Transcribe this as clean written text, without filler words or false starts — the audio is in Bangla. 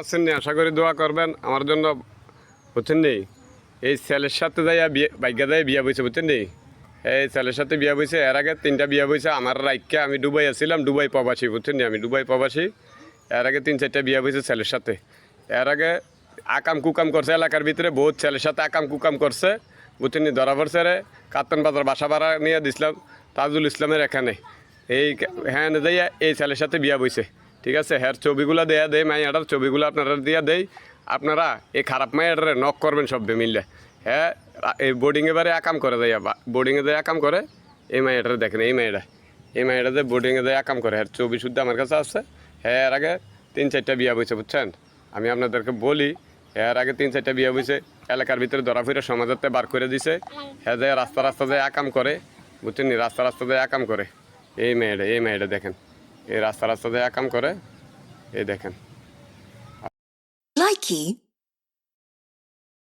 আছেন নি আশা করি দোয়া করবেন আমার জন্য বুঝছেন নি এই ছেলের সাথে যাইয়া বিয়ে বাইকা যাই বিয়া বইছে বুঝছেন নি এই ছেলের সাথে বিয়া বইছে এর আগে 3টা বিয়া বইছে আমার রাইখকে আমি দুবাই আছিলাম দুবাই প্রবাসী বুঝছেন নি আমি দুবাই প্রবাসী এর আগে 3-4টা বিয়া বইছে ছেলের সাথে এর আগে আকাম কুকাম করছে এলাকার ভিতরে বহুত ছেলের সাথে আকাম কুকাম করছে বুঝছেন নি ধরা পড়ছে রে কাপ্তান বাজার বাসা ভাড়া নিয়ে দিছিলাম তাজুল ইসলামের এখানে এই হ্যাঁ যাইয়া এই ছেলের সাথে বিয়া বইছে ঠিক আছে হ্যার ছবিগুলো দেয়া দেয় মাইয়াটার ছবিগুলো আপনারা দিয়া দেই আপনারা এই খারাপ মাইয়াটারে নক করবেন সব্বে মিললে হ্যাঁ এই বোর্ডিংয়ে বারে একাম করে যাইয়া বোর্ডিংয়ে যায় একাম করে এই মাইয়াটারে দেখেন এই মাইয়াটা যে বোর্ডিংয়ে যায় একাম করে হ্যার ছবি শুদ্ধ আমার কাছে আসছে হ্যাঁ এর আগে 3-4টা বিয়া বইছে বুঝছেন আমি আপনাদেরকে বলি এর আগে 3-4টা বিয়া বইছে এলাকার ভিতরে ধরা ফিরে সমাজতে বার করে দিছে হ্যাঁ যায় রাস্তা যায় একাম করে বুঝছেন নি রাস্তা যায় একাম করে এই মেয়েটা দেখেন এই রাস্তা যায় একাম করে এই দেখেন Likey